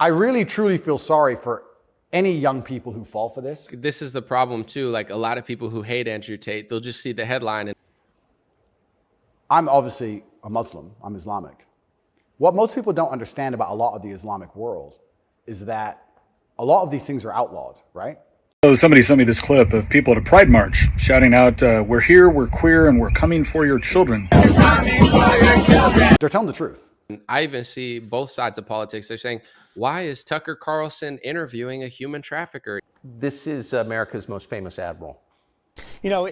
I really, truly feel sorry for any young people who fall for this. This is the problem too. Like a lot of people who hate Andrew Tate, they'll just see the headline. And I'm obviously a Muslim, I'm Islamic. What most people don't understand about a lot of the Islamic world is that a lot of these things are outlawed, right? So somebody sent me this clip of people at a Pride March shouting out, "We're here, we're queer, and we're coming for your children." They're telling the truth. I even see both sides of politics. They're saying, why is Tucker Carlson interviewing a human trafficker? This is America's most famous admiral. You know,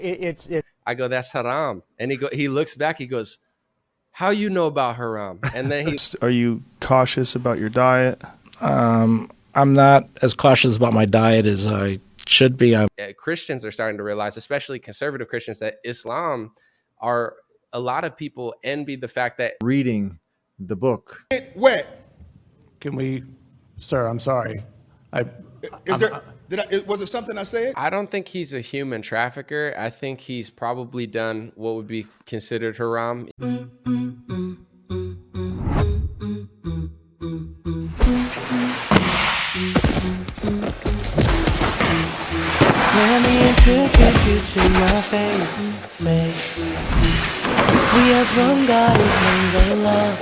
I go, that's haram. And he looks back, he goes, how you know about haram? And then Are you cautious about your diet? I'm not as cautious about my diet as I should be. Christians are starting to realize, especially conservative Christians, that Islam are, a lot of people envy the fact that reading the book. Wet. Can we, sir, I'm sorry. Was it something I said? I don't think he's a human trafficker. I think he's probably done what would be considered haram. Let me introduce you to my faith. We have one God, his name's Allah.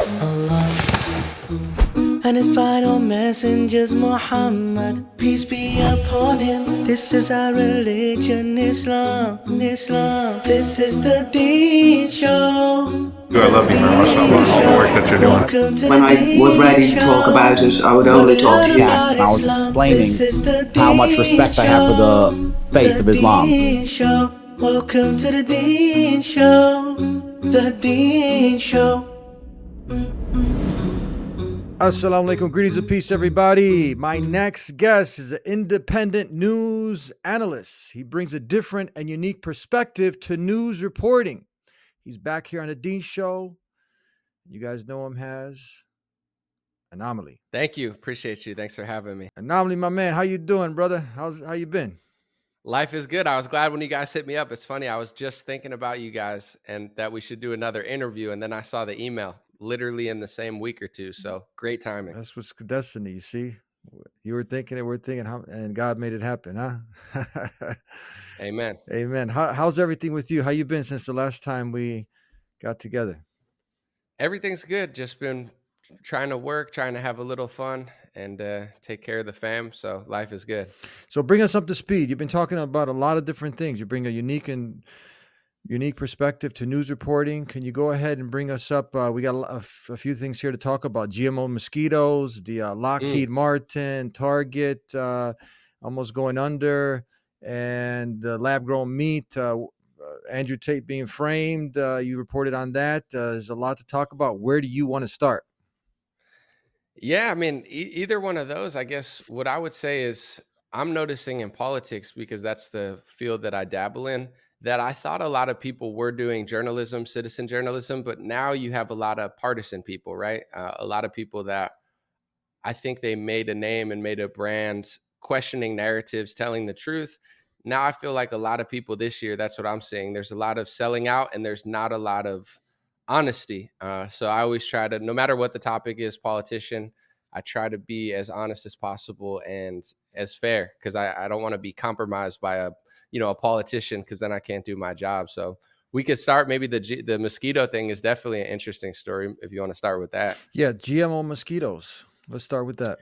And his final messenger's Muhammad, peace be upon him. This is our religion, Islam. This is the Deen Show. I love you very much. I love all the work that you're doing. When I was ready to talk about it, I would only talk to you. And I was explaining how much respect I have for the faith of Islam. Welcome to the Deen Show. The Deen Show. Assalamu alaikum, greetings of peace, everybody. My next guest is an independent news analyst. He brings a different and unique perspective to news reporting. He's back here on the Dean Show. You guys know him as Anomaly. Thank you. Appreciate you. Thanks for having me. Anomaly, my man. How you doing, brother? How you been? Life is good. I was glad when you guys hit me up. It's funny. I was just thinking about you guys and that we should do another interview. And then I saw the email literally in the same week or two. So great timing. That's what's destiny. You see, you were thinking it, we're thinking, and God made it happen, huh? Amen. Amen. How's everything with you? How you been since the last time we got together? Everything's good. Just been trying to work, trying to have a little fun and take care of the fam. So life is good. So bring us up to speed. You've been talking about a lot of different things. You bring a unique perspective to news reporting. Can you go ahead and bring us up? We got a few things here to talk about. GMO mosquitoes, the Lockheed Martin, Target almost going under, and the lab-grown meat, Andrew Tate being framed. You reported on that. There's a lot to talk about. Where do you want to start? Yeah, I mean, either one of those, I guess what I would say is I'm noticing in politics, because that's the field that I dabble in, that I thought a lot of people were doing journalism, citizen journalism, but now you have a lot of partisan people, right? A lot of people that I think they made a name and made a brand questioning narratives, telling the truth. Now I feel like a lot of people this year, that's what I'm seeing. There's a lot of selling out and there's not a lot of honesty. So I always try to, no matter what the topic is, politician, I try to be as honest as possible and as fair, because I don't want to be compromised by a politician, because then I can't do my job. So we could start, maybe the mosquito thing is definitely an interesting story if you want to start with that. Yeah, GMO mosquitoes. Let's start with that.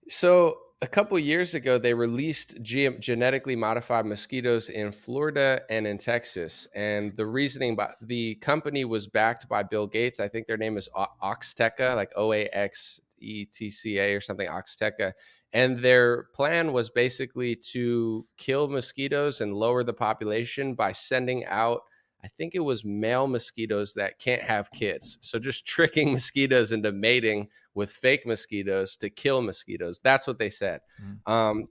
So a couple of years ago, they released genetically modified mosquitoes in Florida and in Texas. And the reasoning, the company was backed by Bill Gates. I think their name is Oxteca, like OAXETCA or something, Oxteca. And their plan was basically to kill mosquitoes and lower the population by sending out, I think it was male mosquitoes that can't have kids. So just tricking mosquitoes into mating with fake mosquitoes to kill mosquitoes. That's what they said.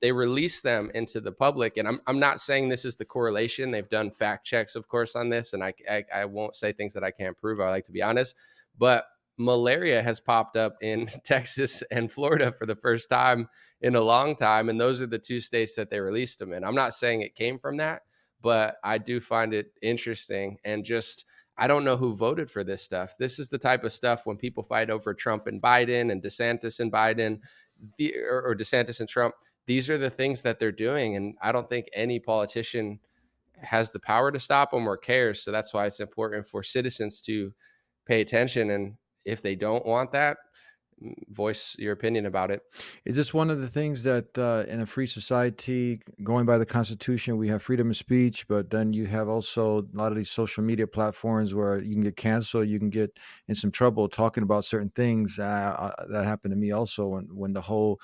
They released them into the public. And I'm not saying this is the correlation. They've done fact checks, of course, on this. And I won't say things that I can't prove. I like to be honest. But malaria has popped up in Texas and Florida for the first time in a long time. And those are the two states that they released them in. I'm not saying it came from that, but I do find it interesting. And just, I don't know who voted for this stuff. This is the type of stuff when people fight over Trump and Biden and DeSantis and Biden, or DeSantis and Trump, these are the things that they're doing. And I don't think any politician has the power to stop them or cares. So that's why it's important for citizens to pay attention. And if they don't want that, voice your opinion about it. Is this one of the things that in a free society, going by the Constitution, we have freedom of speech, but then you have also a lot of these social media platforms where you can get canceled, you can get in some trouble talking about certain things. That happened to me also when the whole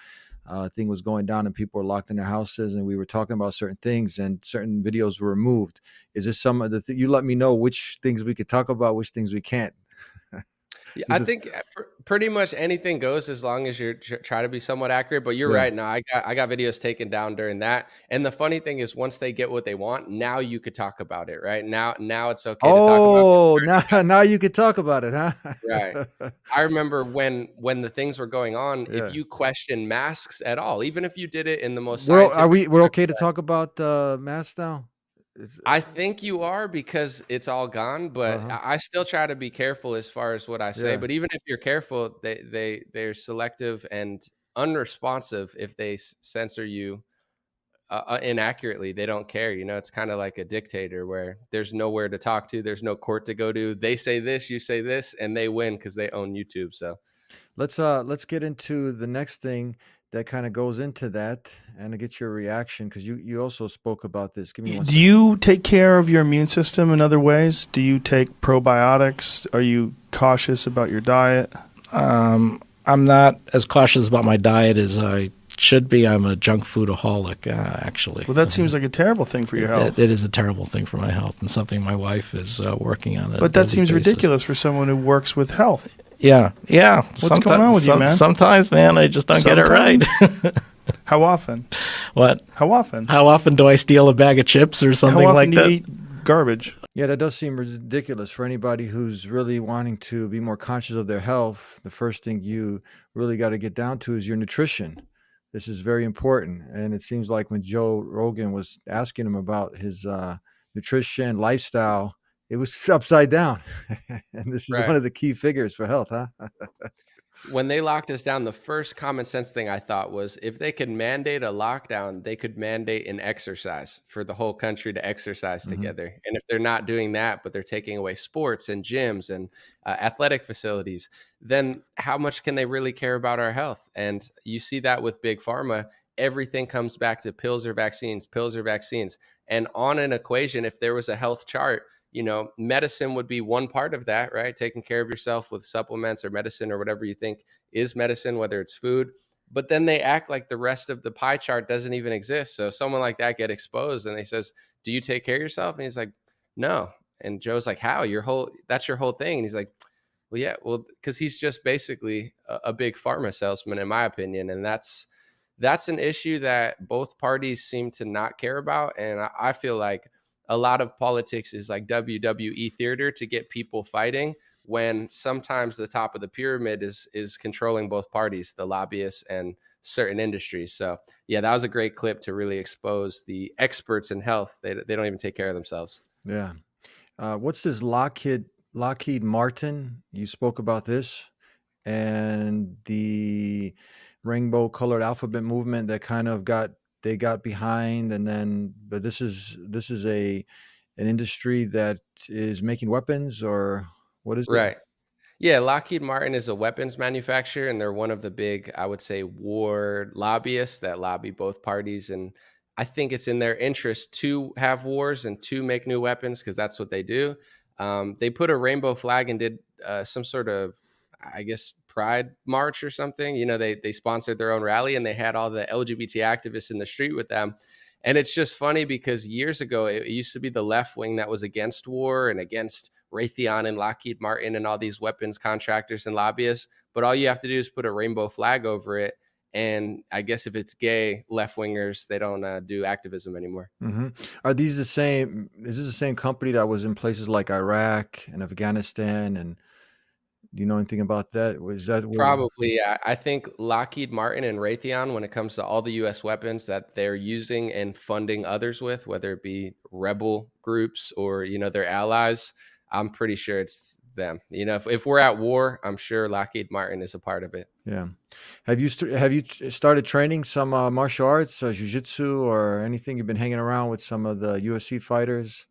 thing was going down and people were locked in their houses and we were talking about certain things and certain videos were removed. Is this some of the you let me know which things we could talk about, which things we can't? Yeah, I think pretty much anything goes as long as you try to be somewhat accurate. But you're right. No, I got videos taken down during that. And the funny thing is, once they get what they want, now you could talk about it, right? Now it's okay to talk about it. Oh, now you could talk about it, huh? Right. I remember when the things were going on, if you question masks at all, even if you did it in the most we're okay to talk about masks now? I think you are, because it's all gone, but I still try to be careful as far as what I say. But even if you're careful, they're selective and unresponsive if they censor you inaccurately. They don't care. It's kind of like a dictator where there's nowhere to talk to. There's no court to go to. They say this, you say this, and they win because they own YouTube. So let's get into the next thing that kind of goes into that and to get your reaction, because you also spoke about this. Give me one Do second. you take care of your immune system in other ways? Do you take probiotics? Are you cautious about your diet? I'm not as cautious about my diet as I should be. I'm a junk foodaholic, actually. Well, that seems like a terrible thing for your health. It is a terrible thing for my health and something my wife is working on. But that seems ridiculous for someone who works with health. Yeah. What's going on with you, man? Sometimes, man, I just don't get it right. How often? What? How often? How often do I steal a bag of chips or something like that? How often do you eat garbage? Yeah, that does seem ridiculous for anybody who's really wanting to be more conscious of their health. The first thing you really got to get down to is your nutrition. This is very important. And it seems like when Joe Rogan was asking him about his nutrition, lifestyle, it was upside down. And this is one of the key figures for health, huh? When they locked us down, the first common sense thing I thought was, if they could mandate a lockdown, they could mandate an exercise for the whole country to exercise together. And if they're not doing that, but they're taking away sports and gyms and athletic facilities, then how much can they really care about our health? And you see that with big pharma. Everything comes back to pills or vaccines, pills or vaccines. And on an equation, if there was a health chart, medicine would be one part of that, right? Taking care of yourself with supplements or medicine or whatever you think is medicine, whether it's food. But then they act like the rest of the pie chart doesn't even exist. So someone like that get exposed and they says, do you take care of yourself? And he's like, no. And Joe's like, how? That's your whole thing. And he's like, well, yeah, because he's just basically a big pharma salesman, in my opinion. And that's an issue that both parties seem to not care about. And I feel like a lot of politics is like WWE theater to get people fighting, when sometimes the top of the pyramid is controlling both parties, the lobbyists and certain industries. So yeah, that was a great clip to really expose the experts in health. They don't even take care of themselves. Yeah. What's this Lockheed Martin? You spoke about this, and the rainbow colored alphabet movement that kind of got behind, and then, but this is an industry that is making weapons, or what is it? Right. Yeah, Lockheed Martin is a weapons manufacturer, and they're one of the big, I would say, war lobbyists that lobby both parties. And I think it's in their interest to have wars and to make new weapons, because that's what they do. They put a rainbow flag and did some sort of, I guess, pride march or something. They sponsored their own rally, and they had all the LGBT activists in the street with them. And it's just funny because years ago, it used to be the left wing that was against war and against Raytheon and Lockheed Martin and all these weapons contractors and lobbyists. But all you have to do is put a rainbow flag over it. And I guess if it's gay, left wingers, they don't do activism anymore. Are these the same? Is this the same company that was in places like Iraq and Afghanistan? And do you know anything about that? Was that Probably? Yeah. I think Lockheed Martin and Raytheon, when it comes to all the U.S. weapons that they're using and funding others with, whether it be rebel groups or their allies, I'm pretty sure it's them. You know, if we're at war, I'm sure Lockheed Martin is a part of it. Yeah. Have you started training some martial arts, jiu-jitsu, or anything? You've been hanging around with some of the UFC fighters?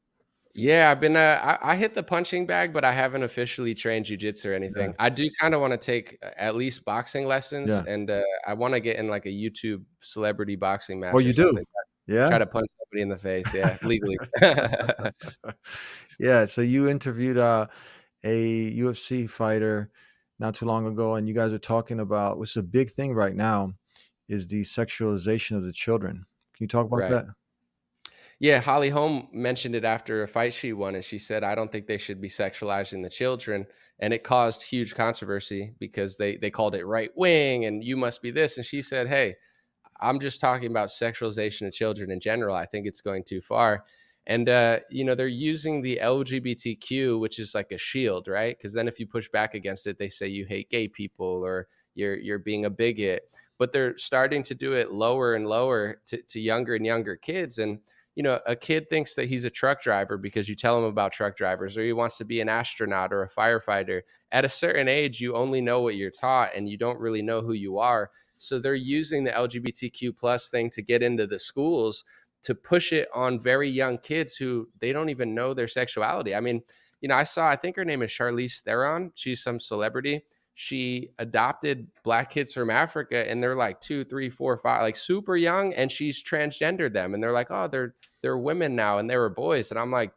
Yeah, I've been I hit the punching bag, but I haven't officially trained jujitsu or anything. Yeah. I do kind of want to take at least boxing lessons, Yeah. and I want to get in like a YouTube celebrity boxing match Oh, or you do? something. Yeah. Try to punch somebody in the face, yeah, legally. Yeah. So you interviewed a UFC fighter not too long ago, and you guys are talking about what's a big thing right now is the sexualization of the children. Can you talk about Right. that? Yeah, Holly Holm mentioned it after a fight she won, and she said, "I don't think they should be sexualizing the children." And it caused huge controversy because they called it right wing and you must be this. And she said, "Hey, I'm just talking about sexualization of children in general. I think it's going too far." And you know, they're using the LGBTQ, which is like a shield, right? Because then if you push back against it, they say you hate gay people or you're being a bigot. But they're starting to do it lower and lower to younger and younger kids. And you know, a kid thinks that he's a truck driver because you tell him about truck drivers, or he wants to be an astronaut or a firefighter. At a certain age, you only know what you're taught and you don't really know who you are. So they're using the LGBTQ plus thing to get into the schools to push it on very young kids who they don't even know their sexuality. I mean, you know, I think her name is Charlize Theron. She's some celebrity. She adopted black kids from Africa and they're like 2, 3, 4, 5, like super young. And she's transgendered them. And they're like, oh, they're women now and they were boys. And I'm like,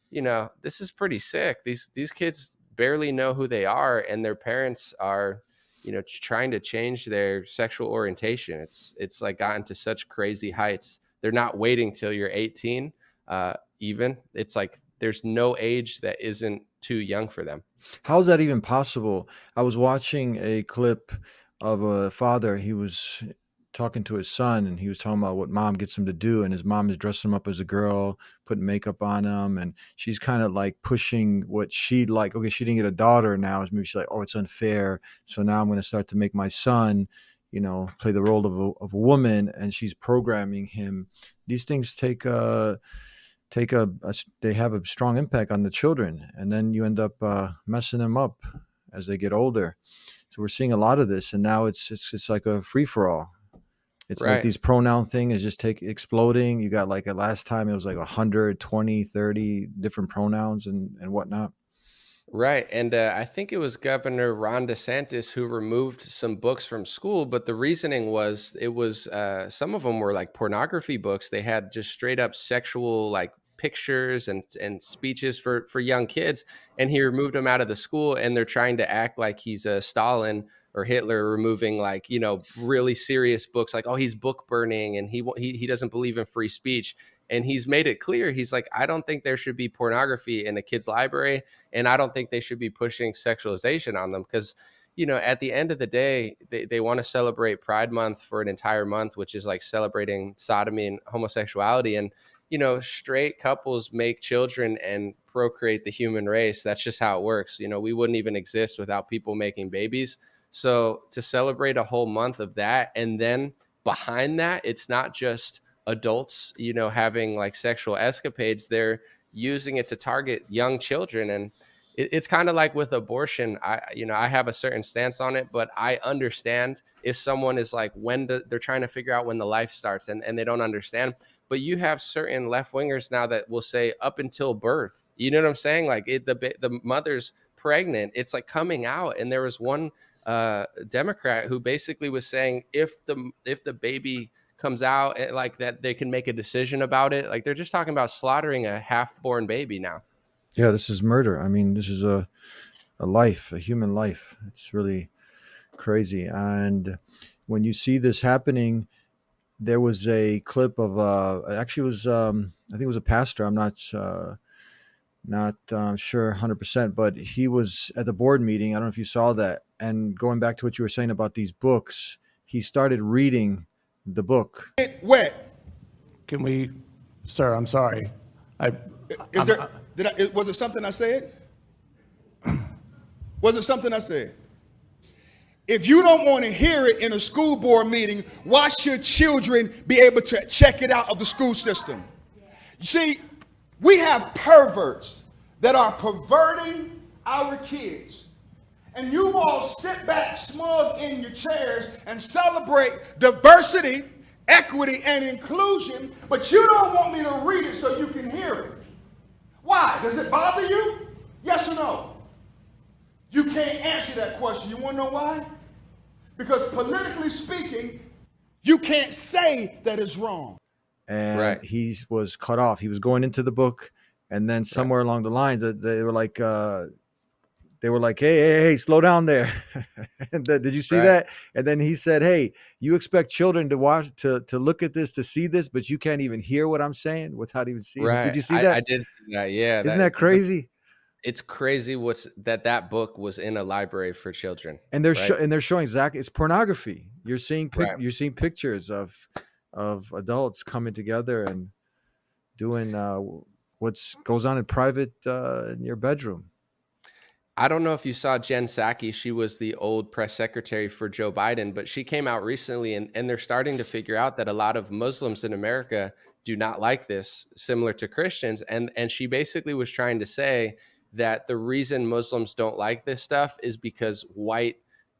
you know, this is pretty sick. These kids barely know who they are, and their parents are, you know, trying to change their sexual orientation. It's like gotten to such crazy heights. They're not waiting till you're 18. Even it's like there's no age that isn't too young for them. How is that even possible? I was watching a clip of a father. He was talking to his son and he was talking about what mom gets him to do, and his mom is dressing him up as a girl, putting makeup on him, and she's kind of like pushing what she'd like. Okay, she didn't get a daughter now, maybe she's like, oh, it's unfair, so now I'm going to start to make my son, you know, play the role of a woman, and she's programming him. These things they have a strong impact on the children, and then you end up messing them up as they get older. So we're seeing a lot of this, and now it's like a free-for-all. It's like Right. these pronoun thing is just exploding. You got like last time it was like 120, 30 different pronouns and whatnot. Right. And I think it was Governor Ron DeSantis who removed some books from school. But the reasoning was some of them were like pornography books. They had just straight up sexual like pictures and speeches for young kids. And he removed them out of the school. And they're trying to act like he's a Stalin or Hitler, removing like, you know, really serious books like, oh, he's book burning and he doesn't believe in free speech. And he's made it clear. He's like, I don't think there should be pornography in a kid's library. And I don't think they should be pushing sexualization on them because, you know, at the end of the day, they want to celebrate Pride Month for an entire month, which is like celebrating sodomy and homosexuality. And, you know, straight couples make children and procreate the human race. That's just how it works. You know, we wouldn't even exist without people making babies. So to celebrate a whole month of that, and then behind that, it's not just adults, you know, having like sexual escapades. They're using it to target young children. And it's kind of like with abortion. I have a certain stance on it, but I understand if someone is like, they're trying to figure out when the life starts and they don't understand. But you have certain left wingers now that will say up until birth. You know what I'm saying? Like the mother's pregnant, it's like coming out. And there was one Democrat who basically was saying if the baby comes out like that, they can make a decision about it. Like they're just talking about slaughtering a half-born baby now. Yeah, this is murder. I mean, this is a life, a human life. It's really crazy. And when you see this happening, there was a clip of actually it was I think it was a pastor. I'm not sure 100%, but he was at the board meeting. I don't know if you saw that. And going back to what you were saying about these books, he started reading the book. Wet. Can we, sir? I'm sorry. Was it something I said? Was it something I said? If you don't want to hear it in a school board meeting, why should children be able to check it out of the school system? You see, we have perverts that are perverting our kids. And you all sit back smug in your chairs and celebrate diversity, equity, and inclusion, but you don't want me to read it so you can hear it. Why? Does it bother you? Yes or no? You can't answer that question. You want to know why? Because politically speaking, you can't say that it's wrong. And he was cut off. He was going into the book, and then somewhere along the lines, they were like, hey, slow down there. Did you see that? And then he said, hey, you expect children to watch, to look at this, to see this, but you can't even hear what I'm saying without even seeing it. Did you see that? I did see that. Yeah. Isn't that crazy? It's crazy that book was in a library for children. And they're showing exactly, it's pornography. You're seeing pictures of adults coming together and doing what goes on in private in your bedroom. I don't know if you saw Jen Psaki. She was the old press secretary for Joe Biden, but she came out recently and they're starting to figure out that a lot of Muslims in America do not like this, similar to Christians. And she basically was trying to say that the reason Muslims don't like this stuff is because white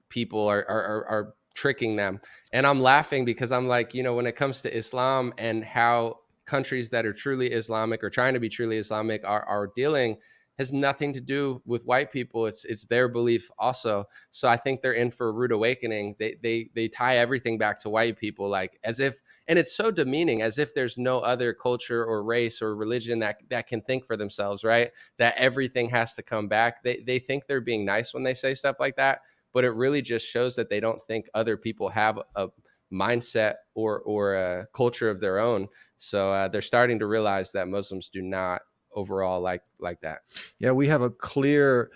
people are tricking them. And I'm laughing because I'm like, when it comes to Islam and how countries that are truly Islamic or trying to be truly Islamic are dealing, has nothing to do with white people. It's their belief also. So I think they're in for a rude awakening. They tie everything back to white people, like as if, and it's so demeaning, as if there's no other culture or race or religion that can think for themselves, right? That everything has to come back. They think they're being nice when they say stuff like that, but it really just shows that they don't think other people have a mindset or a culture of their own. So they're starting to realize that Muslims do not overall like that. Yeah, we have a clear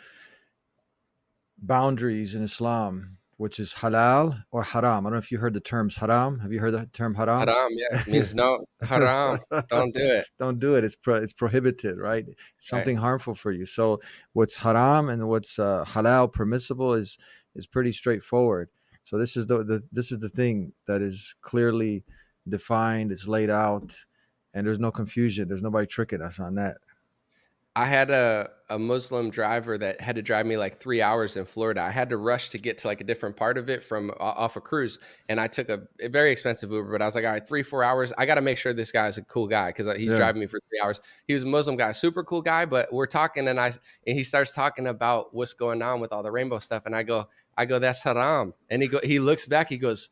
boundaries in Islam, which is halal or haram. I don't know if you heard the terms haram. Have you heard the term haram? Haram, yeah, it means no. Haram, don't do it. Don't do it. It's prohibited, right? It's something harmful for you. So what's haram and what's halal, permissible, is pretty straightforward. So this is the thing that is clearly defined. It's laid out, and there's no confusion. There's nobody tricking us on that. I had a Muslim driver that had to drive me like 3 hours in Florida. I had to rush to get to like a different part of it from off a cruise. And I took a very expensive Uber, but I was like, all right, 3-4 hours. I got to make sure this guy's a cool guy because he's driving me for 3 hours. He was a Muslim guy, super cool guy, but we're talking and he starts talking about what's going on with all the rainbow stuff. And I go, that's haram. And he looks back, he goes,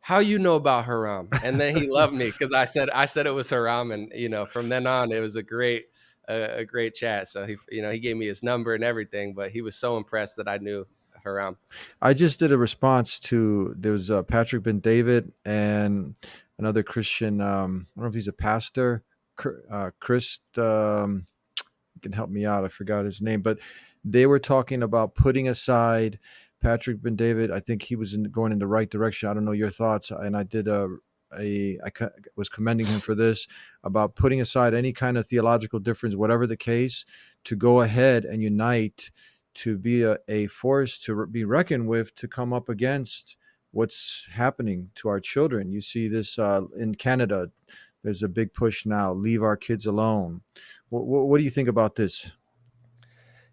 how you know about haram? And then he loved me because I said it was haram. And, from then on, it was a great chat. So he gave me his number and everything, but he was so impressed that I knew haram. I just did a response to, there was Patrick Ben David and another Christian. I don't know if he's a pastor, Chris, you can help me out. I forgot his name, but they were talking about putting aside Patrick Ben David. I think he was going in the right direction. I don't know your thoughts. And I did I was commending him for this, about putting aside any kind of theological difference, whatever the case, to go ahead and unite, to be a force to be reckoned with, to come up against what's happening to our children. You see this in Canada. There's a big push now, leave our kids alone. What do you think about this?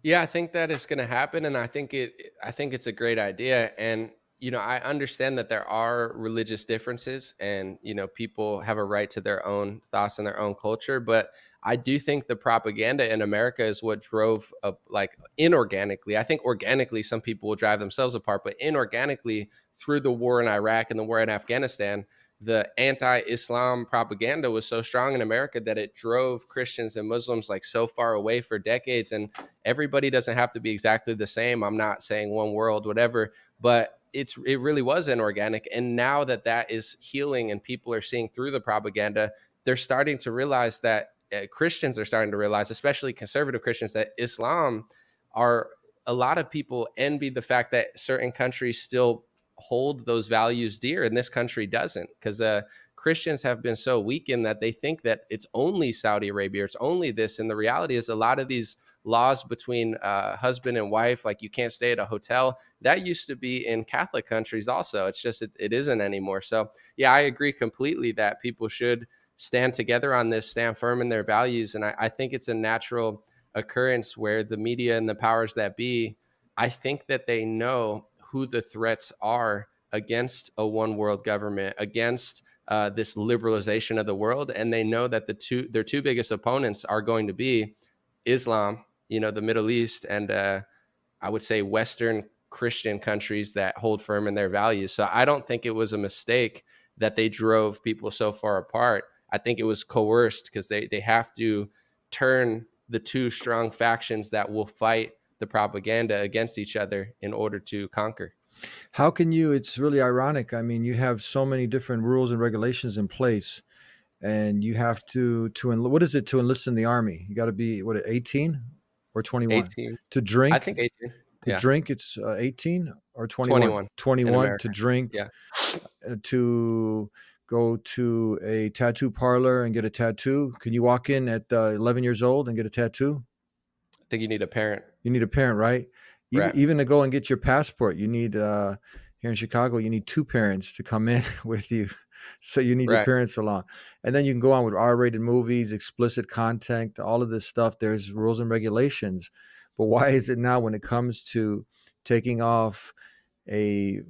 Yeah, I think that is going to happen. And I think it's a great idea. And I understand that there are religious differences and, people have a right to their own thoughts and their own culture. But I do think the propaganda in America is what drove up, like, inorganically. I think organically, some people will drive themselves apart, but inorganically, through the war in Iraq and the war in Afghanistan, the anti-Islam propaganda was so strong in America that it drove Christians and Muslims like so far away for decades. And everybody doesn't have to be exactly the same. I'm not saying one world, whatever, but it really was inorganic. And now that is healing and people are seeing through the propaganda, they're starting to realize that Christians are starting to realize, especially conservative Christians, that Islam a lot of people envy the fact that certain countries still hold those values dear and this country doesn't, because Christians have been so weakened that they think that it's only Saudi Arabia, it's only this. And the reality is a lot of these laws between husband and wife, like you can't stay at a hotel, that used to be in Catholic countries also. It's just it isn't anymore. So yeah, I agree completely that people should stand together on this, stand firm in their values. And I think it's a natural occurrence where the media and the powers that be, I think that they know who the threats are against a one world government, against this liberalization of the world, and they know that their two biggest opponents are going to be Islam, the Middle East, and I would say Western Christian countries that hold firm in their values. So I don't think it was a mistake that they drove people so far apart. I think it was coerced because they have to turn the two strong factions that will fight the propaganda against each other in order to conquer. How can you? It's really ironic. I mean, you have so many different rules and regulations in place, and you have what is it to enlist in the army? You got to be 18 or 21 18. to drink. I think 18. To Yeah. drink, it's 18 or 21. 21 to drink. Yeah. To go to a tattoo parlor and get a tattoo. Can you walk in at 11 years old and get a tattoo? I think you need a parent. You need a parent, right? Right. Even to go and get your passport, you need here in Chicago, you need two parents to come in with you. So you need your Right. parents along. And then you can go on with R-rated movies, explicit content, all of this stuff. There's rules and regulations. But why is it now when it comes to taking off a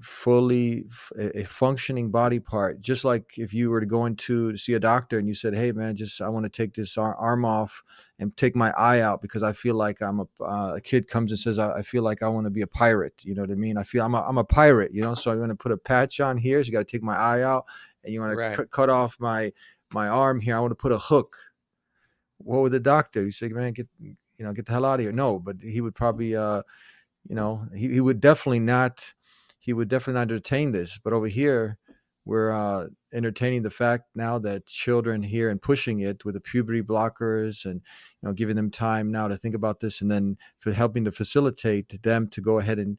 functioning body part, just like if you were to go into to see a doctor and you said, hey man, I want to take this arm off and take my eye out because I feel like I'm a kid comes and says, I feel like I want to be a pirate. You know what I mean? I feel I'm a pirate, so I'm going to put a patch on here. So you got to take my eye out and you want to cut off my arm here. I want to put a hook. What would the doctor? You say, man, get the hell out of here. No, but he would probably, he would definitely not. He would definitely not entertain this. But over here, we're entertaining the fact now that children here and pushing it with the puberty blockers and giving them time now to think about this, and then for helping to facilitate them to go ahead and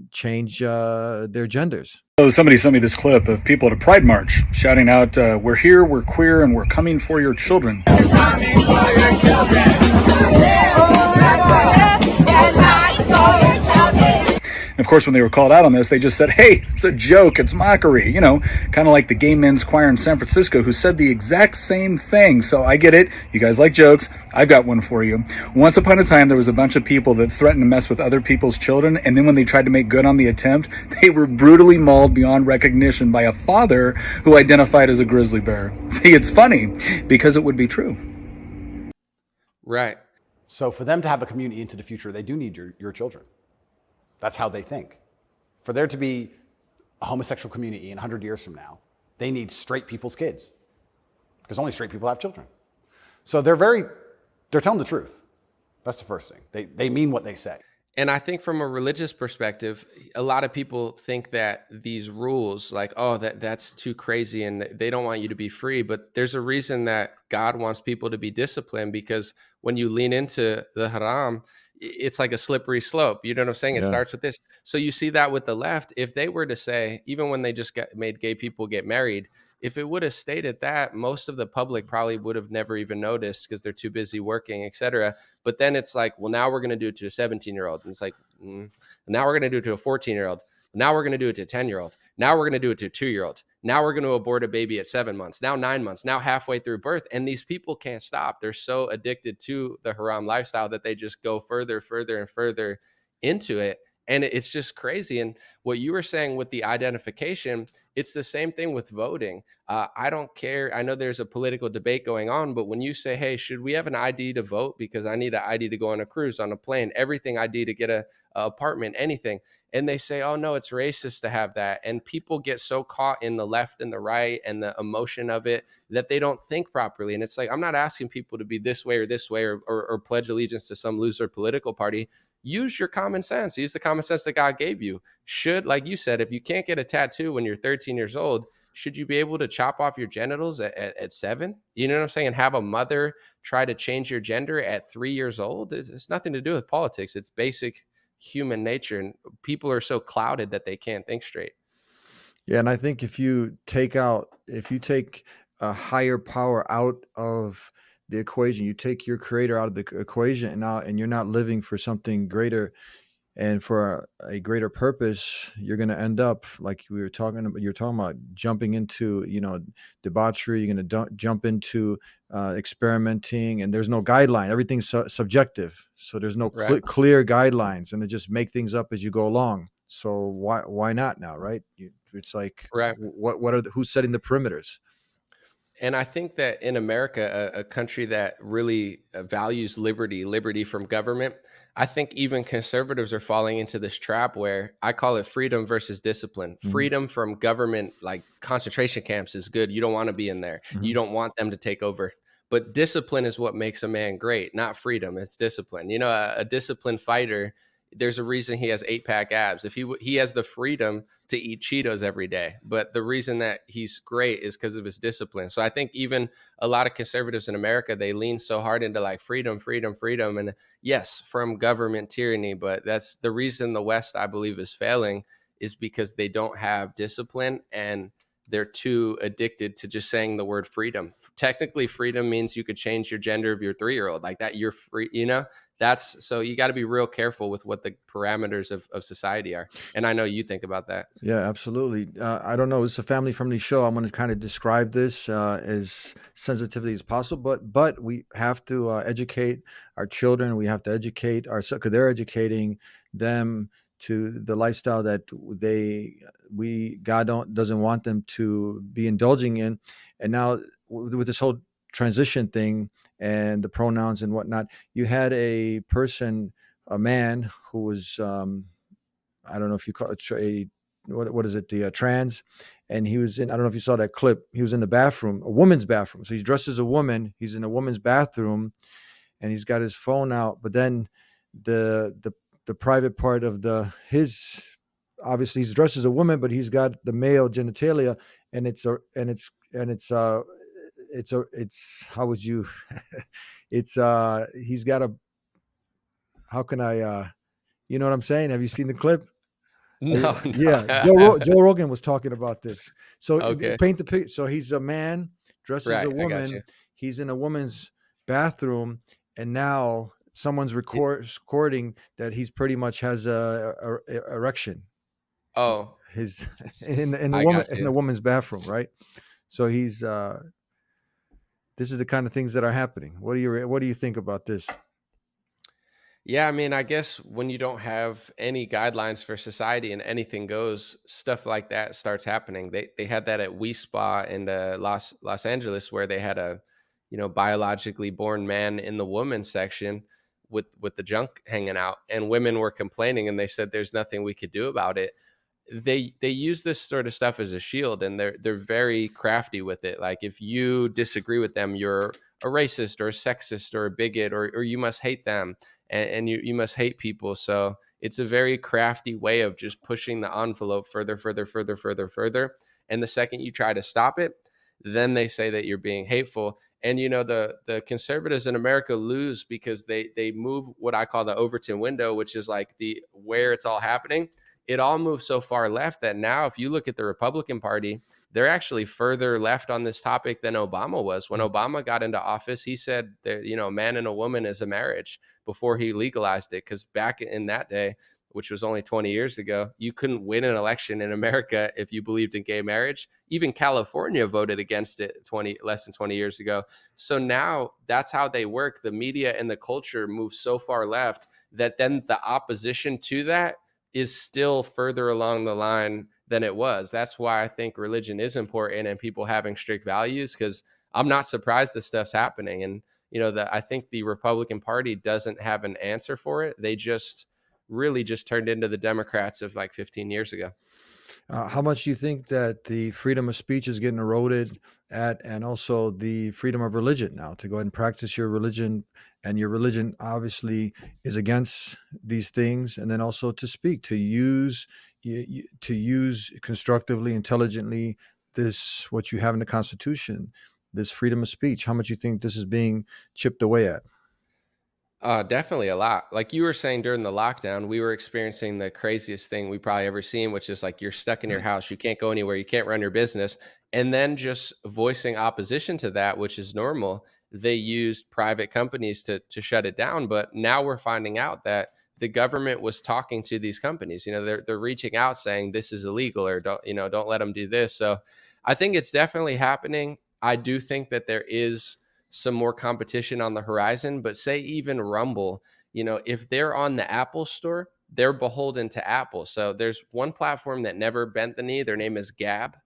change their genders. So somebody sent me this clip of people at a Pride March shouting out, "We're here, we're queer, and we're coming for your children." And of course, when they were called out on this, they just said, hey, it's a joke, it's mockery, kind of like the gay men's choir in San Francisco who said the exact same thing. So I get it. You guys like jokes. I've got one for you. Once upon a time, there was a bunch of people that threatened to mess with other people's children. And then when they tried to make good on the attempt, they were brutally mauled beyond recognition by a father who identified as a grizzly bear. See, it's funny because it would be true. Right. So for them to have a community into the future, they do need your children. That's how they think. For there to be a homosexual community in 100 years from now, they need straight people's kids, because only straight people have children. So they're telling the truth. That's the first thing. They mean what they say. And I think from a religious perspective, a lot of people think that these rules, like, oh, that's too crazy and they don't want you to be free. But there's a reason that God wants people to be disciplined, because when you lean into the haram, it's like a slippery slope. You know what I'm saying? It starts with this. So you see that with the left. If they were to say, even when they just made gay people get married, if it would have stated that, most of the public probably would have never even noticed because they're too busy working, etc. But then it's like, well, now we're going to do it to a 17-year-old. And it's like, now we're going to do it to a 14-year-old. Now we're going to do it to a 10-year-old. Now we're going to do it to a 2-year-old. Now we're going to abort a baby at 7 months. Now 9 months. Now halfway through birth. And these people can't stop. They're so addicted to the haram lifestyle that they just go further, and further into it. And it's just crazy. And what you were saying with the identification, it's the same thing with voting. I don't care. I know there's a political debate going on, but when you say, hey, should we have an ID to vote? Because I need an ID to go on a cruise, on a plane, everything ID to get a apartment, anything. And they say, oh, no, it's racist to have that. And people get so caught in the left and the right and the emotion of it that they don't think properly. And it's like, I'm not asking people to be this way or pledge allegiance to some loser political party. Use your common sense. Use the common sense that God gave you. Should, like you said, if you can't get a tattoo when you're 13 years old, should you be able to chop off your genitals at 7? You know what I'm saying? And have a mother try to change your gender at 3 years old? It's nothing to do with politics. It's basic human nature. And people are so clouded that they can't think straight. Yeah, and I think if you take a higher power out of the equation, you take your creator out of the equation, and you're not living for something greater, and for a greater purpose, you're going to end up like you're talking about jumping into, debauchery. You're going to jump into experimenting, and there's no guideline. Everything's subjective, so there's no Right. clear guidelines, and they just make things up as you go along. So why not now, right? It's like, Right. who's setting the perimeters? And I think that in America, a country that really values liberty from government, I think even conservatives are falling into this trap where I call it freedom versus discipline. Mhm. Freedom from government, like concentration camps, is good. You don't want to be in there. You don't want them to take over. But discipline is what makes a man great, not freedom. It's discipline. A disciplined fighter, there's a reason he has 8-pack abs. If he has the freedom to eat Cheetos every day, but the reason that he's great is because of his discipline. So I think even a lot of conservatives in America, they lean so hard into like freedom, and yes, from government tyranny. But that's the reason the West, I believe, is failing, is because they don't have discipline and they're too addicted to just saying the word freedom. Technically, freedom means you could change your gender of your 3-year-old, like that. You're free, That's so you got to be real careful with what the parameters of society are. And I know you think about that. Yeah, absolutely. I don't know. It's a family-friendly show. I'm going to kind of describe this as sensitively as possible, but we have to educate our children. We have to educate ourselves because they're educating them to the lifestyle that God doesn't want them to be indulging in. And now with this whole transition thing and the pronouns and whatnot, you had a man who was I don't know if you call it what is it, the trans, and he was in, I don't know if you saw that clip. He was in the bathroom, a woman's bathroom. So he's dressed as a woman. He's in a woman's bathroom, and he's got his phone out. But then the private part of his, obviously he's dressed as a woman, but he's got the male genitalia, and it's how would you he's got a, how can I you know what I'm saying? Have you seen the clip? No, Yeah, no. Joe Rogan was talking about this. So Okay. paint the picture. So he's a man dressed as Right, a I got you. woman. He's in a woman's bathroom, and now someone's recording that he's pretty much has a erection. Oh, His in the I woman got in you. the woman's bathroom, right? So he's this is the kind of things that are happening. What do you think about this? Yeah, I mean, I guess when you don't have any guidelines for society and anything goes, stuff like that starts happening. They had that at We Spa in Los Angeles, where they had a, biologically born man in the women's section with the junk hanging out, and women were complaining, and they said there's nothing we could do about it. They use this sort of stuff as a shield, and they're very crafty with it. Like, if you disagree with them, you're a racist or a sexist or a bigot, or you must hate them, and you must hate people. So it's a very crafty way of just pushing the envelope further. And the second you try to stop it, then they say that you're being hateful. And the conservatives in America lose because they move what I call the Overton window, which is like the where it's all happening. It all moves so far left that now, if you look at the Republican Party, they're actually further left on this topic than Obama was. When Obama got into office, he said that, a man and a woman is a marriage before he legalized it. Because back in that day, which was only 20 years ago, you couldn't win an election in America if you believed in gay marriage. Even California voted against it less than 20 years ago. So now that's how they work. The media and the culture move so far left that then the opposition to that is still further along the line than it was. That's why I think religion is important and people having strict values, because I'm not surprised this stuff's happening. And, I think the Republican Party doesn't have an answer for it. They just really just turned into the Democrats of like 15 years ago. How much do you think that the freedom of speech is getting eroded and also the freedom of religion now to go ahead and practice your religion, and your religion obviously is against these things, and then also to speak, to use constructively, intelligently, what you have in the Constitution, this freedom of speech? How much do you think this is being chipped away at? Definitely a lot. Like you were saying, during the lockdown, we were experiencing the craziest thing we probably ever seen, which is like you're stuck in your house, you can't go anywhere, you can't run your business, and then just voicing opposition to that, which is normal. They used private companies to shut it down, but now we're finding out that the government was talking to these companies. They're reaching out saying this is illegal, or don't let them do this. So I think it's definitely happening. I do think that there is some more competition on the horizon, but say even Rumble, if they're on the Apple Store, they're beholden to Apple. So there's one platform that never bent the knee. Their name is Gab,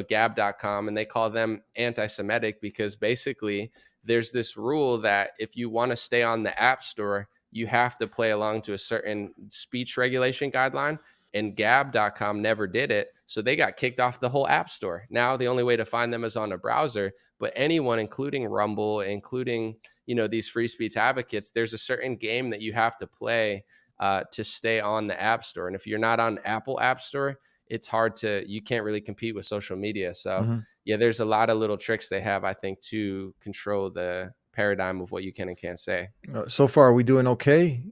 gab.com, and they call them anti-Semitic because basically there's this rule that if you want to stay on the App Store, you have to play along to a certain speech regulation guideline. And Gab.com never did it. So they got kicked off the whole App Store. Now the only way to find them is on a browser. But anyone, including Rumble, including, these free speech advocates, there's a certain game that you have to play to stay on the App Store. And if you're not on Apple App Store, it's hard you can't really compete with social media. So yeah, there's a lot of little tricks they have, I think, to control the paradigm of what you can and can't say. So far, are we doing okay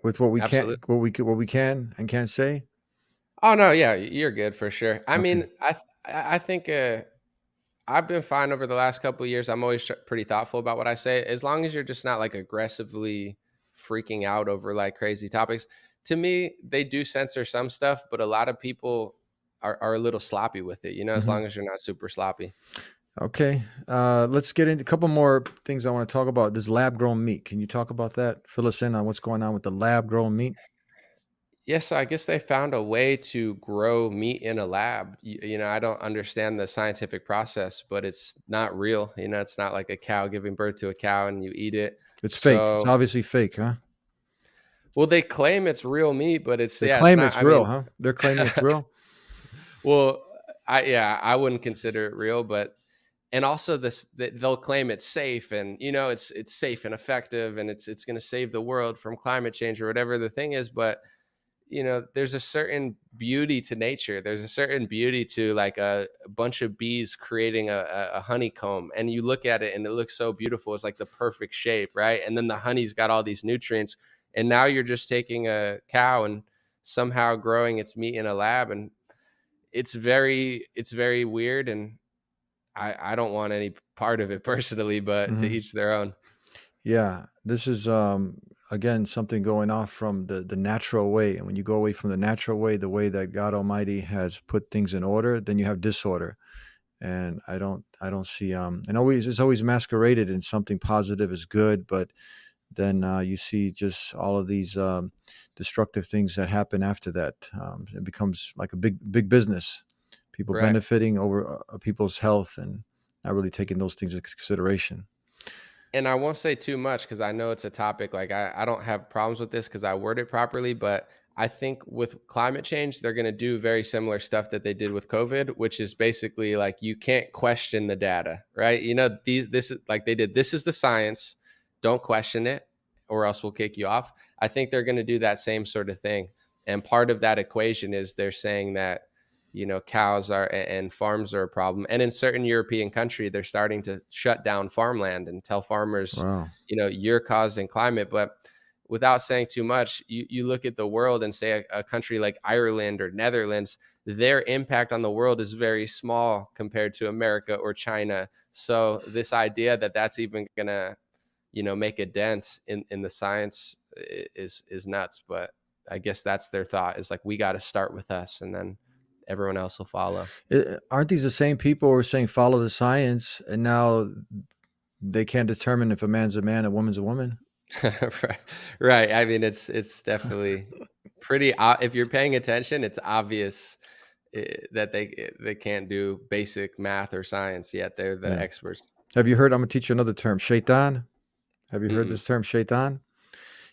with what we Absolutely. what we can and can't say? Oh no, yeah, you're good for sure. I mean, I think I've been fine over the last couple of years. I'm always pretty thoughtful about what I say, as long as you're just not like aggressively freaking out over like crazy topics. To me, they do censor some stuff, but a lot of people are a little sloppy with it, as long as you're not super sloppy. Okay. Let's get into a couple more things I want to talk about. This lab grown meat. Can you talk about that? Fill us in on what's going on with the lab grown meat. Yes, so I guess they found a way to grow meat in a lab. I don't understand the scientific process, but it's not real. It's not like a cow giving birth to a cow and you eat it. It's fake. It's obviously fake, huh? Well, they claim it's real meat, but They it's claim not. it's real, huh? They're claiming it's real. Well, I wouldn't consider it real, and also they'll claim it's safe, and it's safe and effective, and it's going to save the world from climate change or whatever the thing is. But there's a certain beauty to nature. There's a certain beauty to like a bunch of bees creating a honeycomb, and you look at it and it looks so beautiful. It's like the perfect shape, right? And then the honey's got all these nutrients, and now you're just taking a cow and somehow growing its meat in a lab, and it's very weird, and I don't want any part of it personally, but to each their own. Yeah, this is again something going off from the natural way, and when you go away from the natural way, the way that God Almighty has put things in order, then you have disorder. And I don't see and it's always masqueraded in something positive as good, but then you see just all of these destructive things that happen after that. It becomes like a big business, people Right. benefiting over people's health and not really taking those things into consideration. And I won't say too much because I know it's a topic, like I don't have problems with this because I word it properly, but I think with climate change, they're going to do very similar stuff that they did with COVID, which is basically like you can't question the data, right? This is like they did, this is the science, don't question it or else we'll kick you off. I think they're going to do that same sort of thing. And part of that equation is they're saying that cows and farms are a problem. And in certain European country, they're starting to shut down farmland and tell farmers, Wow. You're causing climate. But without saying too much, you look at the world and say a country like Ireland or Netherlands, their impact on the world is very small compared to America or China. So this idea that that's even going to, make a dent in the science is nuts. But I guess that's their thought, is like, we got to start with us and then everyone else will follow. Aren't these the same people who are saying follow the science, and now they can't determine if a man's a man, a woman's a woman? Right. I mean, it's definitely pretty. If you're paying attention, it's obvious that they can't do basic math or science yet. They're the experts. Have you heard? I'm gonna teach you another term, shaitan. Have you heard Mm-mm. this term, shaitan?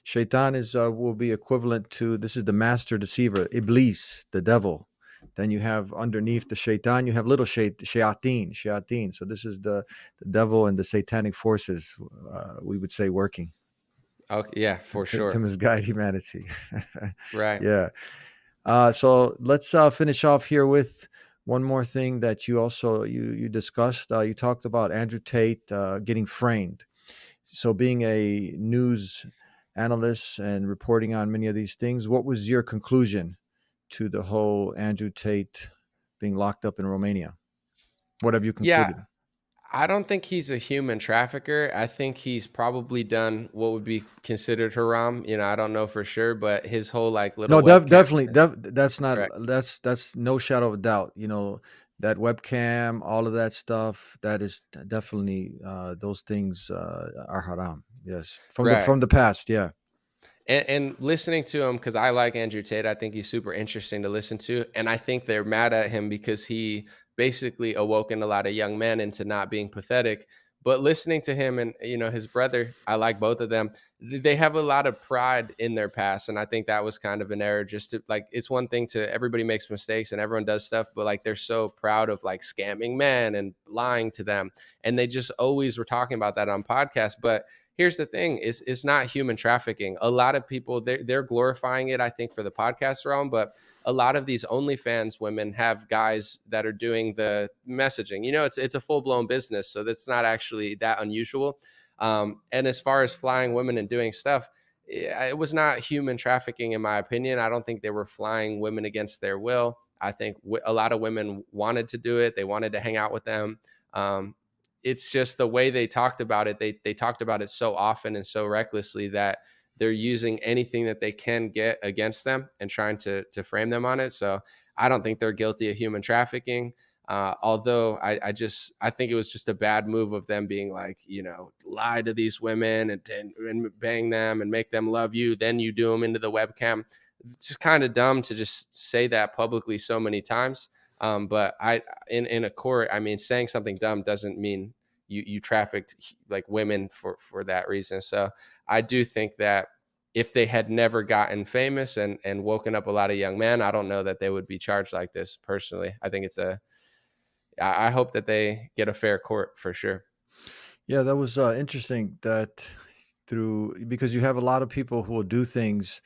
Shaitan will be equivalent to, this is the master deceiver, Iblis, the devil. Then you have underneath the shaitan, you have little shayateen. So this is the devil and the satanic forces, we would say, working. Okay, yeah, for sure. To misguide humanity. Right. Yeah. So let's finish off here with one more thing that you also you discussed. You talked about Andrew Tate getting framed. So being a news analyst and reporting on many of these things, what was your conclusion to the whole Andrew Tate being locked up in Romania? What have you concluded? Yeah, I don't think he's a human trafficker. I think he's probably done what would be considered haram. I don't know for sure, but his whole like little No, webcam. definitely. That's not. Right. That's no shadow of a doubt. That webcam, all of that stuff. That is definitely those things are haram. Yes, Right. from the past. Yeah. And listening to him, because I like Andrew Tate, I think he's super interesting to listen to. And I think they're mad at him because he basically awoken a lot of young men into not being pathetic. But listening to him and his brother, I like both of them. They have a lot of pride in their past, and I think that was kind of an error. Just to like, it's one thing to everybody makes mistakes and everyone does stuff, but like they're so proud of like scamming men and lying to them, and they just always were talking about that on podcasts. But here's the thing: is it's not human trafficking. A lot of people they're glorifying it, I think, for the podcast realm, but a lot of these OnlyFans women have guys that are doing the messaging. It's a full blown business, so that's not actually that unusual. And as far as flying women and doing stuff, it was not human trafficking, in my opinion. I don't think they were flying women against their will. I think a lot of women wanted to do it. They wanted to hang out with them. It's just the way they talked about it. They talked about it so often and so recklessly that they're using anything that they can get against them and trying to frame them on it. So I don't think they're guilty of human trafficking. Although I think it was just a bad move of them being like, lie to these women and bang them and make them love you. Then you do them into the webcam. It's just kind of dumb to just say that publicly so many times. But in a court, I mean, saying something dumb doesn't mean you trafficked like women for that reason. So I do think that if they had never gotten famous and woken up a lot of young men, I don't know that they would be charged like this personally. I think I hope that they get a fair court for sure. Yeah, that was interesting that because you have a lot of people who will do things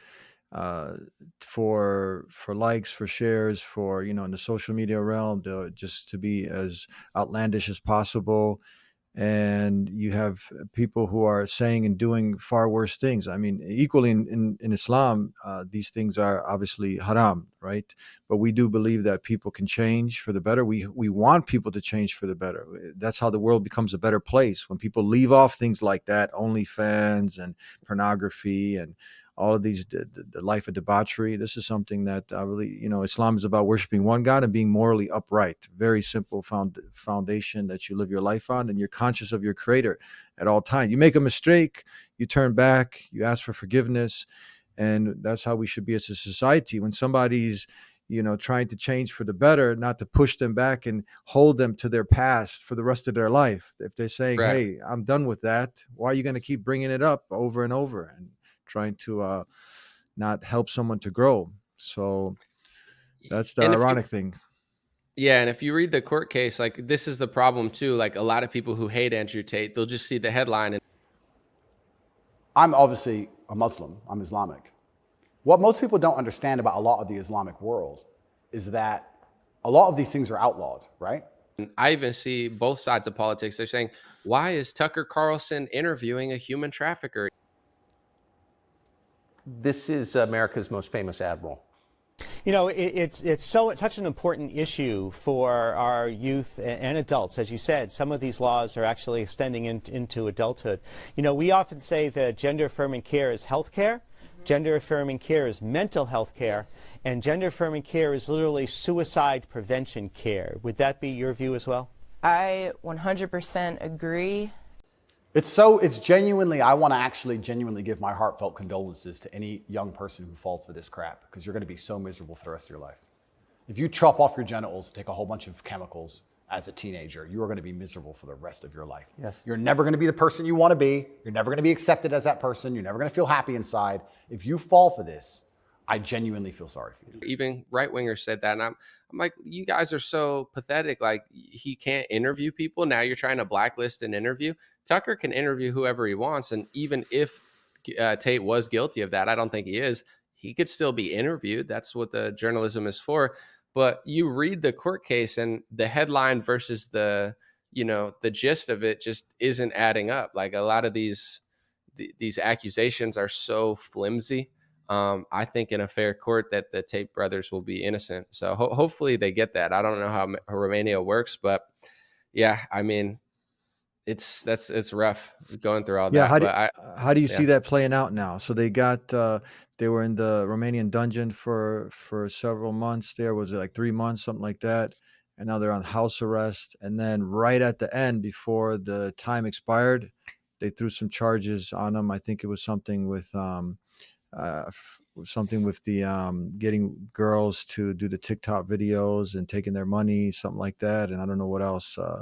for likes, for shares, for in the social media realm, just to be as outlandish as possible. And you have people who are saying and doing far worse things. I mean, equally in Islam, these things are obviously haram, right? But we do believe that people can change for the better. We want people to change for the better. That's how the world becomes a better place, when people leave off things like that, OnlyFans and pornography and all of these, the life of debauchery. This is something that really, Islam is about worshiping one God and being morally upright. Very simple foundation that you live your life on, and you're conscious of your Creator at all times. You make a mistake, you turn back, you ask for forgiveness, and that's how we should be as a society. When somebody's trying to change for the better, not to push them back and hold them to their past for the rest of their life. If they're saying, Right. hey, I'm done with that, why are you going to keep bringing it up over and over and trying to not help someone to grow? So that's the ironic thing. Yeah, and if you read the court case, like this is the problem too. Like a lot of people who hate Andrew Tate, they'll just see the headline. And I'm obviously a Muslim. I'm Islamic. What most people don't understand about a lot of the Islamic world is that a lot of these things are outlawed, right? I even see both sides of politics. They're saying, why is Tucker Carlson interviewing a human trafficker? This is America's most famous admiral. It's such an important issue for our youth and adults. As you said, some of these laws are actually extending into adulthood. We often say that gender affirming care is health care. Gender affirming care is mental health care, and gender affirming care is literally suicide prevention care. Would that be your view as well? I 100% agree. It's genuinely, I want to actually genuinely give my heartfelt condolences to any young person who falls for this crap, because you're going to be so miserable for the rest of your life. If you chop off your genitals, take a whole bunch of chemicals as a teenager, you are going to be miserable for the rest of your life. Yes. You're never going to be the person you want to be. You're never going to be accepted as that person. You're never going to feel happy inside. If you fall for this, I genuinely feel sorry for you. Even right-wingers said that, and I'm like, you guys are so pathetic. Like, he can't interview people. Now you're trying to blacklist an interview. Tucker can interview whoever he wants, and even if Tate was guilty of that, I don't think he is, he could still be interviewed. That's what the journalism is for. But you read the court case, and the headline versus the gist of it just isn't adding up. Like, a lot of these accusations are so flimsy. I think in a fair court that the Tate brothers will be innocent. So hopefully they get that. I don't know how Romania works, but yeah, I mean, it's rough going through all Yeah, that. But how do you see yeah. that playing out now? So they were in the Romanian dungeon for several months. There was it like 3 months, something like that, and now they're on house arrest. And then right at the end, before the time expired, they threw some charges on them. I think it was something with the getting girls to do the TikTok videos and taking their money, something like that. And I don't know what else. I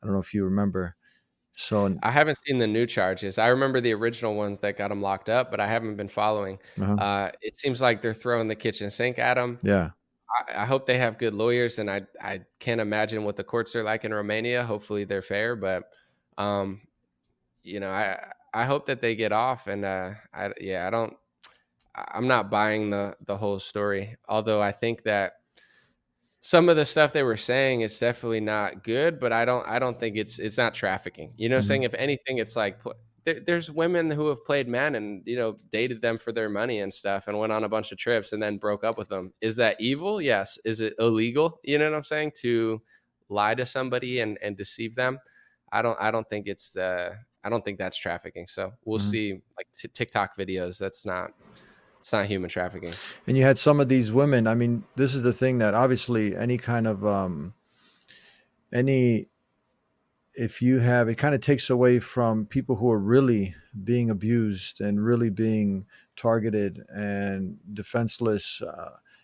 don't know if you remember. So I haven't seen the new charges. I remember the original ones that got him locked up, but I haven't been following. uh It seems like they're throwing the kitchen sink at him. yeah. I hope they have good lawyers, and I can't imagine what the courts are like in Romania. Hopefully they're fair, but um, I hope that they get off. And I'm not buying the whole story. Although I think that some of the stuff they were saying is definitely not good, but I don't think it's not trafficking. You know what I'm saying? Mhm. If anything, it's like there's women who have played men and dated them for their money and stuff and went on a bunch of trips and then broke up with them. Is that evil? Yes. Is it illegal? You know what I'm saying? To lie to somebody and deceive them? I don't think I don't think that's trafficking. So we'll Mhm. see. Like TikTok videos, it's not human trafficking. And you had some of these women. I mean, this is the thing that obviously any kind of any if you have it kind of takes away from people who are really being abused and really being targeted and defenseless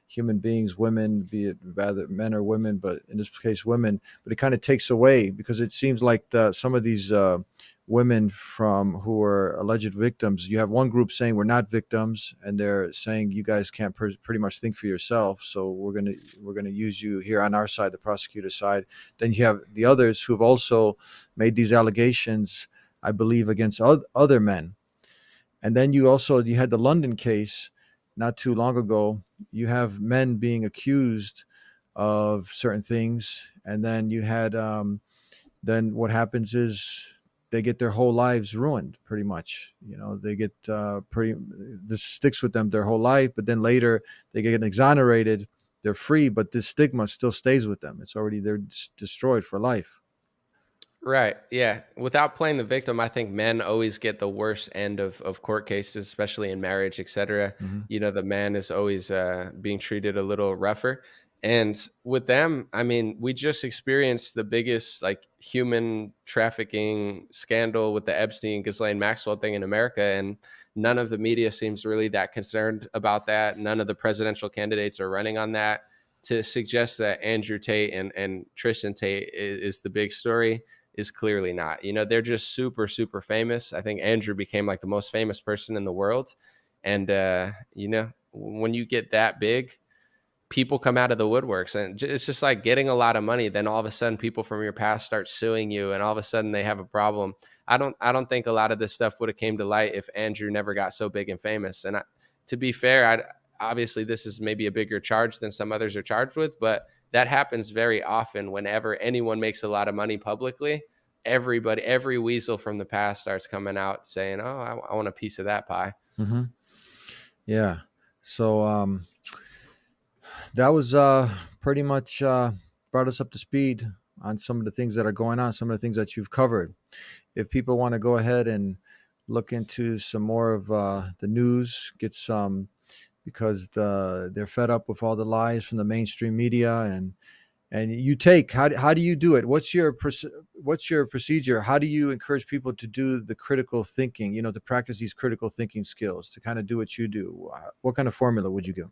human beings, women, be it rather men or women, but in this case women. But it kind of takes away because it seems like some of these women from who are alleged victims, you have one group saying we're not victims, and they're saying you guys can't pretty much think for yourself, so we're gonna use you here on our side, the prosecutor side. Then you have the others who've also made these allegations, I believe, against other men. And then you had the London case not too long ago. You have men being accused of certain things, and then you had then what happens is they get their whole lives ruined pretty much. They get this sticks with them their whole life, but then later they get exonerated, they're free, but this stigma still stays with them. It's already they're destroyed for life. Right. Yeah. Without playing the victim, I think men always get the worst end of court cases, especially in marriage, etc. Mhm. The man is always being treated a little rougher. And with them, I mean, we just experienced the biggest like human trafficking scandal with the Epstein Ghislaine Maxwell thing in America. And none of the media seems really that concerned about that. None of the presidential candidates are running on that. To suggest that Andrew Tate and Tristan Tate is the big story is clearly not. They're just super, super famous. I think Andrew became like the most famous person in the world. And, when you get that big, people come out of the woodworks, and it's just like getting a lot of money. Then all of a sudden people from your past start suing you, and all of a sudden they have a problem. I don't think a lot of this stuff would have came to light if Andrew never got so big and famous. And to be fair, obviously this is maybe a bigger charge than some others are charged with, but that happens very often. Whenever anyone makes a lot of money publicly, every weasel from the past starts coming out saying, oh, I want a piece of that pie. Mm-hmm. Yeah. So that was pretty much brought us up to speed on some of the things that are going on, some of the things that you've covered. If people want to go ahead and look into some more of the news, get some, because they're fed up with all the lies from the mainstream media, and you take how do you do it? What's your procedure? How do you encourage people to do the critical thinking? To practice these critical thinking skills, to kind of do what you do. What kind of formula would you give?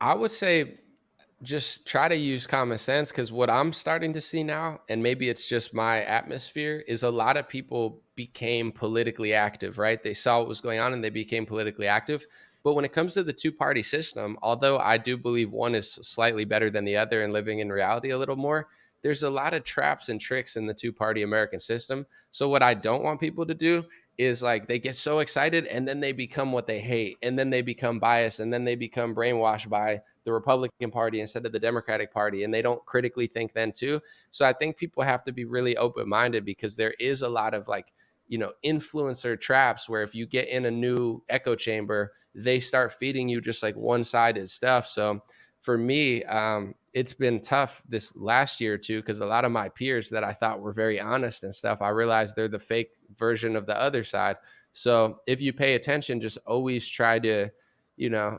I would say just try to use common sense, because what I'm starting to see now, and maybe it's just my atmosphere, is a lot of people became politically active, right? They saw what was going on and they became politically active. But when it comes to the two-party system, although I do believe one is slightly better than the other and living in reality a little more, there's a lot of traps and tricks in the two-party American system. So what I don't want people to do is like they get so excited and then they become what they hate, and then they become biased, and then they become brainwashed by the Republican Party instead of the Democratic Party, and they don't critically think then too. So I think people have to be really open-minded, because there is a lot of like, influencer traps where if you get in a new echo chamber, they start feeding you just like one-sided stuff. So for me, it's been tough this last year or two, because a lot of my peers that I thought were very honest and stuff, I realized they're the fake version of the other side. So if you pay attention, just always try to,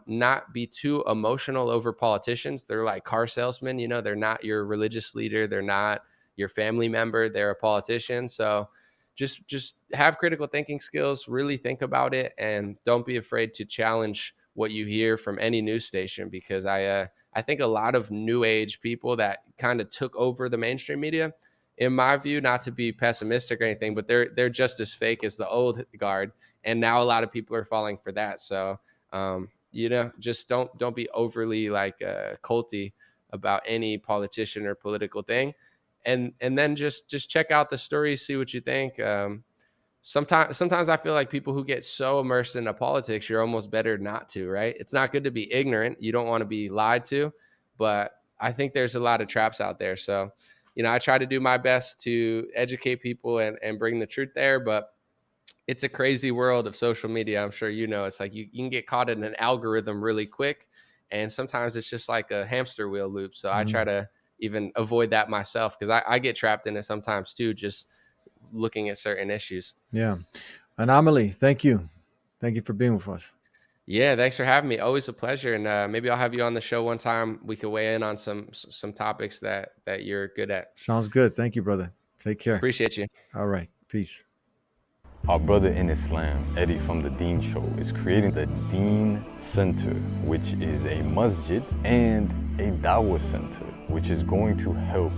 not be too emotional over politicians. They're like car salesmen, they're not your religious leader. They're not your family member. They're a politician. So just have critical thinking skills, really think about it, and don't be afraid to challenge what you hear from any news station, because I think a lot of new age people that kind of took over the mainstream media, in my view, not to be pessimistic or anything, but they're just as fake as the old guard, and now a lot of people are falling for that. So just don't be overly like culty about any politician or political thing, and then just check out the stories, see what you think. Sometimes I feel like people who get so immersed into politics, you're almost better not to, right? It's not good to be ignorant. You don't want to be lied to, but I think there's a lot of traps out there. So, I try to do my best to educate people and bring the truth there, but it's a crazy world of social media. I'm sure it's like you can get caught in an algorithm really quick, and sometimes it's just like a hamster wheel loop. So I try to even avoid that myself, because I get trapped in it sometimes too, just looking at certain issues. Yeah. Anomaly, thank you. Thank you for being with us. Yeah, thanks for having me. Always a pleasure. And maybe I'll have you on the show one time. We could weigh in on some topics that you're good at. Sounds good. Thank you, brother. Take care. Appreciate you. All right. Peace. Our brother in Islam, Eddie from The Dean Show, is creating the Dean Center, which is a masjid and a dawah center, which is going to help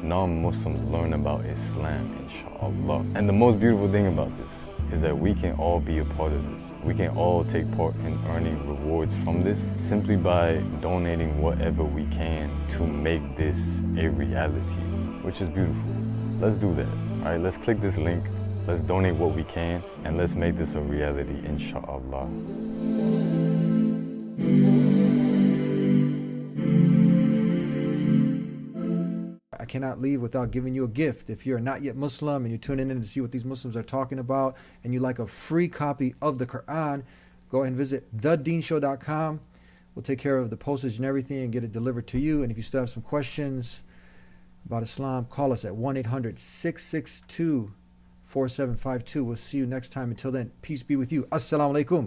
non-Muslims learn about Islam, inshallah. And the most beautiful thing about this is that we can all be a part of this. We can all take part in earning rewards from this simply by donating whatever we can to make this a reality, which is beautiful. Let's do that. All right, let's click this link. Let's donate what we can, and let's make this a reality, inshallah. I cannot leave without giving you a gift. If you're not yet Muslim and you're tuning in to see what these Muslims are talking about, and you like a free copy of the Quran, go ahead and visit thedeanshow.com. We'll take care of the postage and everything and get it delivered to you. And if you still have some questions about Islam, call us at 1-800-662-4752. We'll see you next time. Until then, peace be with you. Assalamu alaikum.